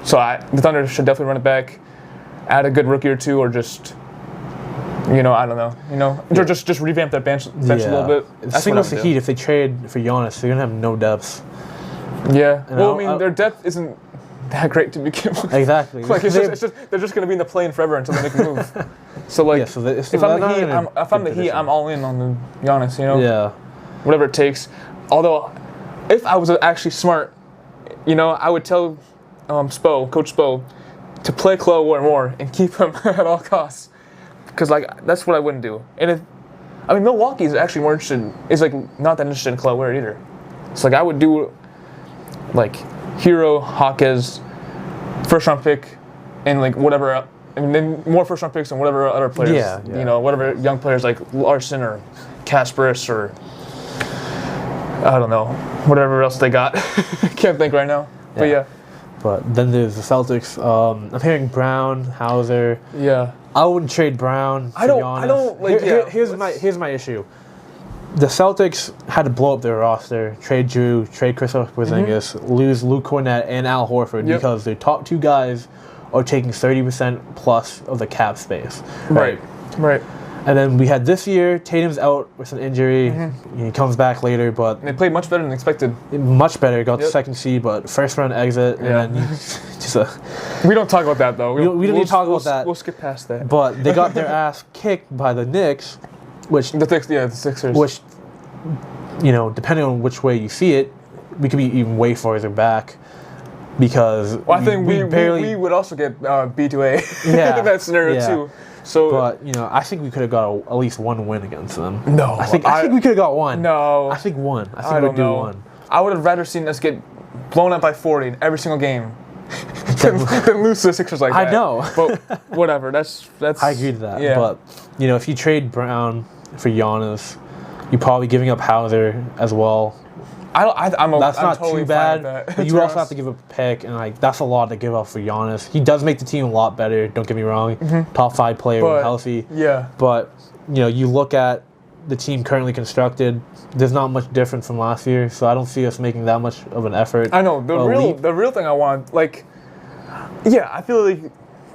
So the Thunder should definitely run it back, add a good rookie or two, or just, I don't know, or just revamp that bench a little bit. The thing with the Heat, if they trade for Giannis, they're gonna have no depth. Yeah. Their depth isn't that great to begin with. Exactly. Like they're just gonna be in the plane forever until they make a move. So like, if I'm the Heat, I'm all in on the Giannis. Yeah. Whatever it takes. Although, if I was actually smart, I would tell. Coach Spo, to play Chloe more and keep him at all costs, because like that's what I wouldn't do. And Milwaukee is actually more interested, not that interested in Chloe either. So like I would do like Hero, Hawkes, first round pick, and like whatever, and then more first round picks and whatever other players, whatever young players like Larson or Kasparis or I don't know, whatever else they got. Can't think right now, but yeah. But then there's the Celtics. I'm hearing Brown, Hauser. Yeah. I wouldn't trade Brown for Giannis. I don't like. Here's my issue. The Celtics had to blow up their roster, trade Drew, trade Kristaps Porzingis, lose Luke Kornet and Al Horford because their top 2 guys are taking 30% plus of the cap space. Right. And then we had this year, Tatum's out with an injury. He comes back later, but they played much better than expected. Much better. Got the second seed, but first round exit, and then just we don't talk about that though. We don't need to talk about that. We'll skip past that. But they got their ass kicked by the Knicks, which the Sixers. Which, depending on which way you see it, we could be even way farther back. Because I think we would also get B2A in that scenario too. So, but I think we could have got at least one win against them. No, I think we could have got one. No, I think one. I think we'd do one. I would have rather seen us get blown up by 40 in every single game than lose to the Sixers like that. I know, but whatever. That's. I agree to that. Yeah. But if you trade Brown for Giannis, you're probably giving up Hauser as well. That's not totally too bad, but you also have honest. to give up a pick, and that's a lot to give up for Giannis. He does make the team a lot better. Don't get me wrong, top 5 player when healthy. Yeah. But you look at the team currently constructed. There's not much different from last year, so I don't see us making that much of an effort. I know the real thing I want, I feel like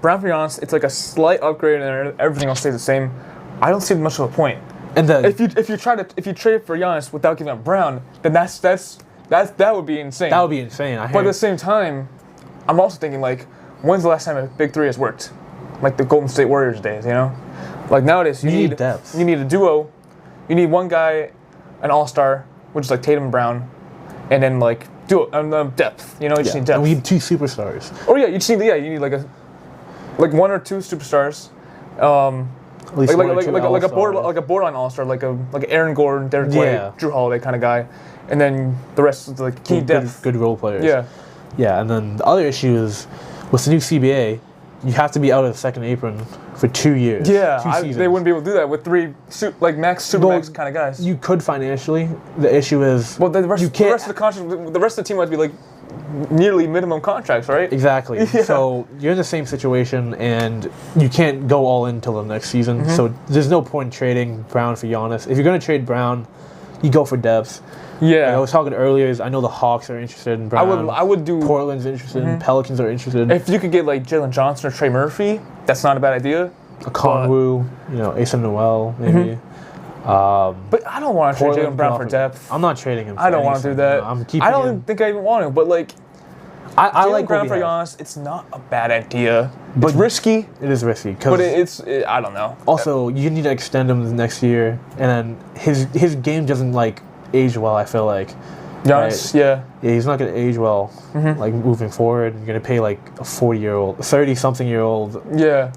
Brown for Giannis, it's like a slight upgrade and everything else stays the same. I don't see much of a point. And then if you trade for Giannis without giving up Brown, then that would be insane. That would be insane. But at the same time, I'm also thinking when's the last time a big 3 has worked? Like the Golden State Warriors days, Like nowadays you need depth. You need a duo. You need one guy an all-star, which is like Tatum and Brown, and then like do it depth. You know, you just need depth. And we need 2 superstars. Or you just need you need like 1 or 2 superstars. At least like a borderline all-star, like Aaron Gordon, Derek White, Drew Holiday kind of guy, and then the rest is like key depth. Good role players. Yeah. Yeah, and then the other issue is with the new CBA, you have to be out of the second apron for 2 years. Yeah, 2 seasons. they wouldn't be able to do that with 3 supermax kind of guys. You could financially. The issue is the rest of the team might be like nearly minimum contracts, right? Exactly. Yeah. So you're in the same situation, and you can't go all in until the next season. Mm-hmm. So there's no point in trading Brown for Giannis. If you're going to trade Brown, you go for depth. Yeah. Like I was talking earlier, I know the Hawks are interested in Brown. I would do. Portland's interested. Pelicans are interested. If you could get like Jalen Johnson or Trey Murphy, that's not a bad idea. A Conwu, Asen Noel, maybe. But I don't want to trade Jalen Brown for depth. I'm not trading him. I don't want to do that. No, I'm keeping. I don't even think I even want to. But like, I Jalen like Brown for Giannis. It's not a bad idea. But it's risky. It is risky. But I don't know. Also, you need to extend him the next year, and then his game doesn't like age well. I feel like. Giannis, right? Yeah, he's not going to age well, like moving forward. You're going to pay like a 30-something-year-old. Yeah,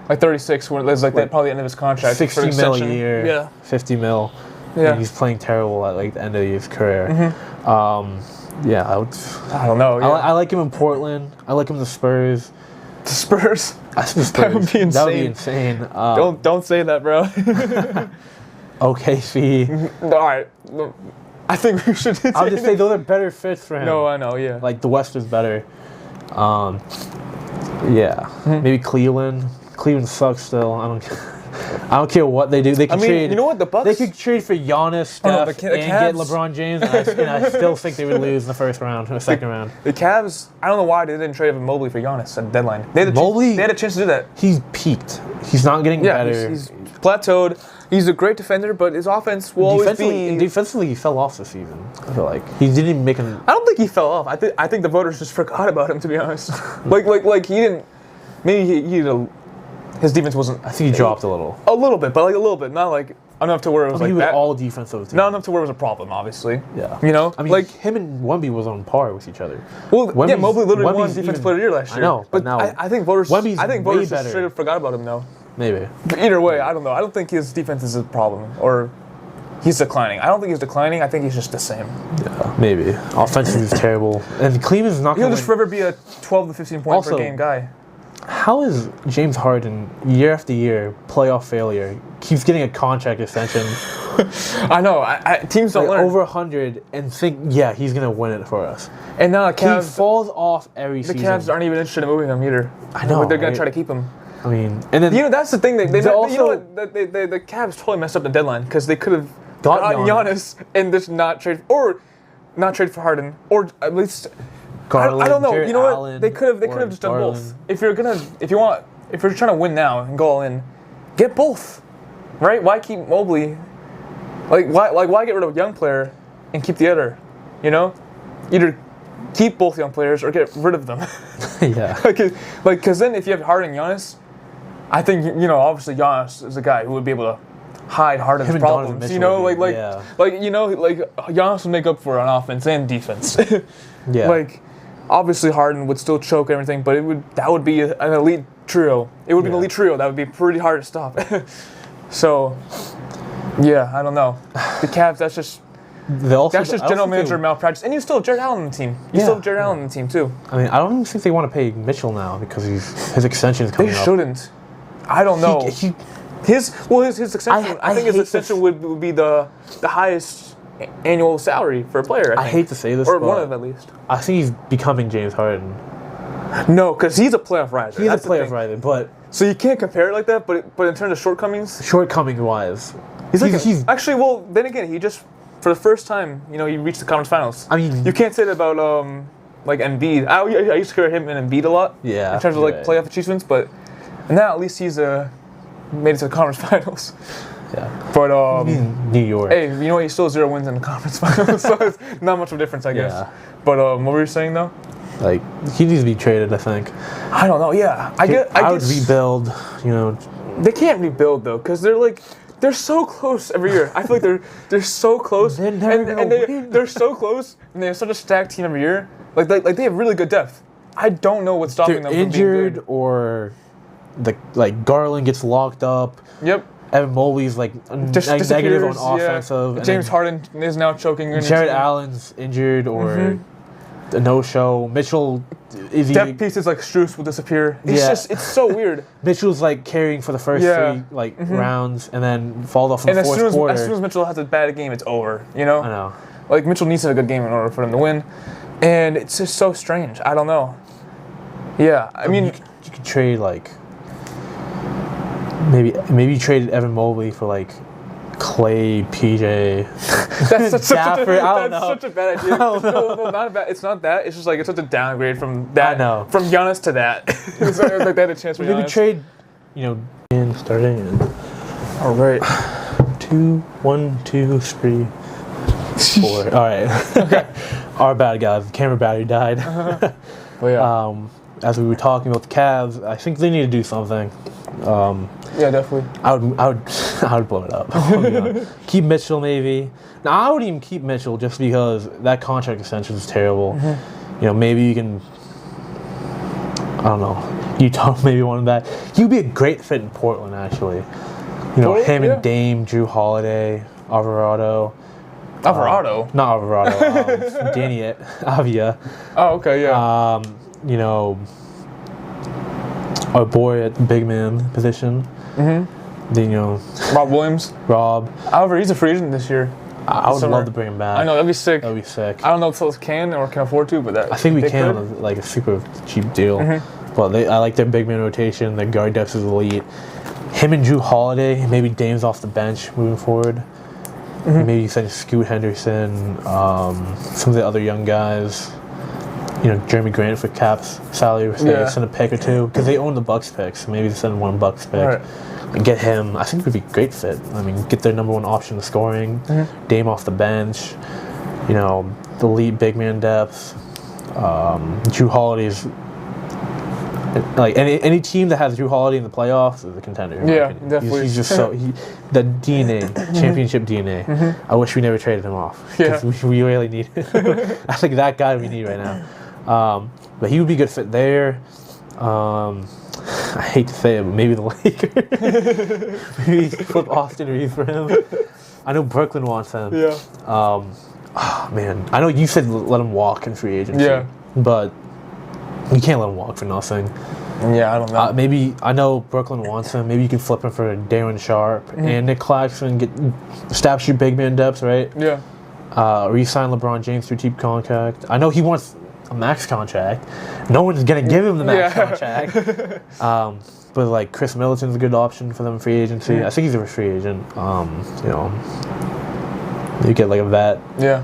like 36. When it's like probably the end of his contract. 60 mil a year. Yeah, 50 mil. Yeah, and he's playing terrible at like the end of his career. Yeah, I don't know. Yeah. I like him in Portland. I like him in the Spurs. The Spurs. I think the Spurs. That would be insane. That would be insane. Don't say that, bro. OKC. All right. I think we should. I'll just say those are better fits for him. No, I know, yeah. Like the West is better. Yeah. Maybe Cleveland. Cleveland sucks still. I don't care what they do. They can trade. You know what? The Bucks. They could trade for Giannis, Steph, and get LeBron James, and I still think they would lose in the first round, or the second round. The Cavs. I don't know why they didn't trade Evan Mobley for Giannis at the deadline. They had a chance to do that. He's peaked. He's not getting better. He's plateaued. He's a great defender, but his offense will always be. Defensively, he fell off this season. I feel like he didn't even make an. I don't think he fell off. I think the voters just forgot about him. To be honest, like he didn't. Maybe his defense wasn't. I think he dropped a little. A little bit, but like a little bit, not like enough to where it was like he was that. all defensive. Not enough to where it was a problem, obviously. Yeah. You know, I mean, like him and Wemby was on par with each other. Well, Mobley literally won Defensive Player of the Year last year. I know, but now I think voters. Wemby's I think voters way just straight up forgot about him though. Maybe. But either way, I don't know. I don't think his defense is a problem, or he's declining. I don't think he's declining. I think he's just the same. Yeah, maybe. Offensively is terrible, and Cleveland's not. He'll just forever be a 12 to 15 point per game guy. How is James Harden year after year playoff failure keeps getting a contract extension? I know. Teams don't learn. Over 100 and think, he's gonna win it for us. And now the Cavs he falls off every season. The Cavs aren't even interested in moving him either. I know. They're gonna try to keep him. I mean, and then that's the thing. The Cavs totally messed up the deadline because they could have gotten Giannis and just not trade for Harden, or at least. Garland, I don't know. Jared You know what? Allen, They could have just done both. If you're trying to win now and go all in, get both, right? Why keep Mobley? Why get rid of a young player and keep the other? You know, either keep both young players or get rid of them. Yeah. Because then if you have Harden and Giannis, I think obviously Giannis is a guy who would be able to hide Harden's problems. Giannis would make up for it on offense and defense. Yeah. Obviously Harden would still choke everything, but that would be an elite trio. It would be an elite trio. That would be pretty hard to stop. So, yeah, I don't know. The Cavs, that's just general manager malpractice. And you still have Jared Allen on the team. You still have Jared Allen on the team, too. I mean, I don't even think they want to pay Mitchell now because his extension is coming up. They shouldn't. I don't know. His extension, I think his extension would be the highest annual salary for a player. I hate to say this, or one of them at least. I think he's becoming James Harden. No, because he's a playoff riser. He's a playoff riser, but so you can't compare it like that. But in terms of shortcoming wise, he's actually. Well, then again, he just for the first time, he reached the conference finals. I mean, you can't say that about like Embiid. I used to compare him and Embiid a lot. Yeah, in terms of playoff achievements, but now at least he's made it to the conference finals. Yeah. But New York. Hey, you know what? He still 0 wins in the conference finals, so it's not much of a difference, I guess. Yeah. But what were you saying though? He needs to be traded, I think. I don't know. Yeah, I would rebuild. They can't rebuild though, because they're they're so close every year. I feel like they're so close, They're never gonna win. they're so close, and they have such a stacked team every year. Like they have really good depth. I don't know what's stopping them from being injured good. or Garland gets locked up. Yep. Evan Mobley's negative on offensive. Yeah. James Harden is now choking. Jared Allen's injured or a no-show. Mitchell is depth pieces like Strus will disappear. It's so weird. Mitchell's carrying for the first three rounds and then falls off in the fourth quarter. As soon as Mitchell has a bad game, it's over. You know. I know. Like Mitchell needs to have a good game in order for him to win, and it's just so strange. I don't know. Yeah, I mean, you could trade maybe you traded Evan Mobley for Clay, PJ. That's such a bad idea. No, not bad. It's not that. It's just it's such a downgrade from that. I know. From Giannis to that. It's like they had a chance for Giannis. Maybe trade, in starting and all right. 2, 1, 2, 3, 4. All right. Okay. Our bad guys. The camera battery died. But yeah. As we were talking about the Cavs, I think they need to do something. Yeah, definitely. I would blow it up. Keep Mitchell maybe. Now I would even keep Mitchell just because that contract extension is terrible. Maybe you can. I don't know. Utah maybe want him back. He'd be a great fit in Portland actually. Him and Dame, Drew Holiday, Alvarado. Alvarado? Not Alvarado. Danny Avia. Oh, okay, yeah. Our boy at the big man position. Then, Rob Williams. Rob. However, he's a free agent this year. I would love to bring him back. I know, that'd be sick. That'd be sick. I don't know if Phillips can or can afford to, but I think we can on a super cheap deal. But I like their big man rotation. Their guard depth is elite. Him and Drew Holiday, maybe Dame's off the bench moving forward. Maybe you send Scoot Henderson, some of the other young guys. Jeremy Grant for Cap's salary. Send a pick or two because they own the Bucks picks. So maybe send one Bucks pick. Right. And get him. I think it would be a great fit. I mean, get their number one option in scoring. Dame off the bench. The elite big man depth. Drew Holiday's any team that has Drew Holiday in the playoffs is a contender. Yeah, definitely. He's just the DNA, championship DNA. I wish we never traded him off. Yeah, we really need him. I think that guy we need right now. But he would be a good fit there. I hate to say it, but maybe the Lakers. Maybe flip Austin Reeves for him. I know Brooklyn wants him. Yeah. Man, I know you said let him walk in free agency. Yeah. But you can't let him walk for nothing. Yeah, I don't know. Maybe I know Brooklyn wants him. Maybe you can flip him for Darren Sharp and Nick Claxton. Establish your big man depth, right? Yeah. Re-sign LeBron James through cheap contract. I know he wants a max contract. No one's gonna give him the max contract. But Chris Middleton's a good option for them in free agency. I think he's a free agent. You get a vet. Yeah.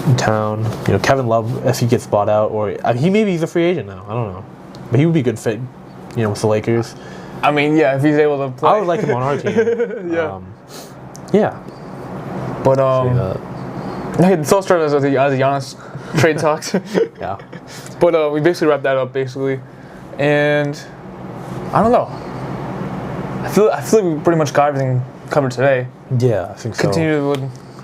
In town. Kevin Love if he gets bought out, or he's a free agent now. I don't know, but he would be a good fit. With the Lakers. I mean, yeah, if he's able to play. I would like him on our team. Yeah. But it all started as the Giannis trade talks. Yeah. But we basically wrapped that up and I don't know. I feel like we pretty much got everything covered today. Yeah, I think so.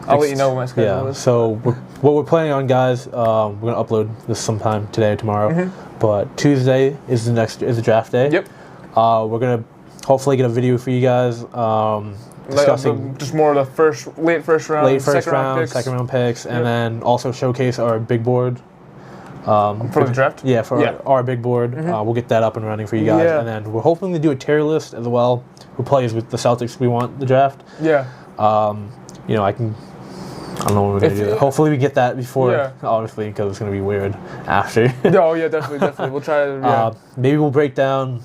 I'll let you know when my schedule is. So what we're planning on, guys, we're gonna upload this sometime today or tomorrow. But Tuesday is the draft day. Yep. We're gonna hopefully get a video for you guys. Discussing just more of the late first round, second round picks, and then also showcase our big board. For the draft? Yeah, our big board. We'll get that up and running for you guys. And then we're hoping to do a tier list as well. Who plays with the Celtics we want the draft. Yeah. I don't know when we're going to do that. Hopefully we get that before, obviously, because it's going to be weird after. Oh, yeah, definitely. We'll try to, maybe we'll break down,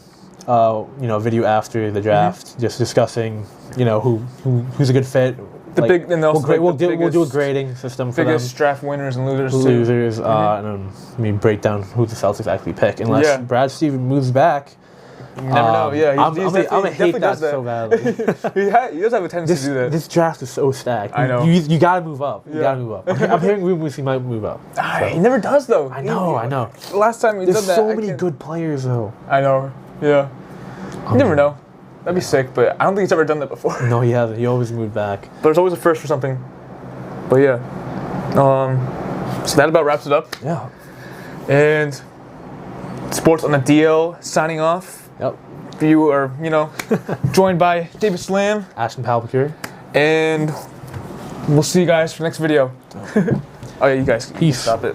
a video after the draft, just discussing, who's a good fit. We'll do a grading system for them. Biggest draft winners and losers, and then break down who the Celtics actually pick. Unless Brad Stevens moves back. You never know. Yeah, I'm gonna hate that so badly. He does have a tendency to do that. This draft is so stacked. I know. You gotta move up. I'm hearing rumors he might move up. He never does though. I know. Last time he did that. There's so many good players though. I know. Yeah. You never know. That'd be sick, but I don't think he's ever done that before. No, he hasn't. He always moved back. But there's always a first for something. But yeah. So that about wraps it up. Yeah. And Sports on the DL signing off. Yep. You are, joined by David Slam. Ashton Palpicure. And we'll see you guys for the next video. Oh yeah, you guys. Peace. Stop it.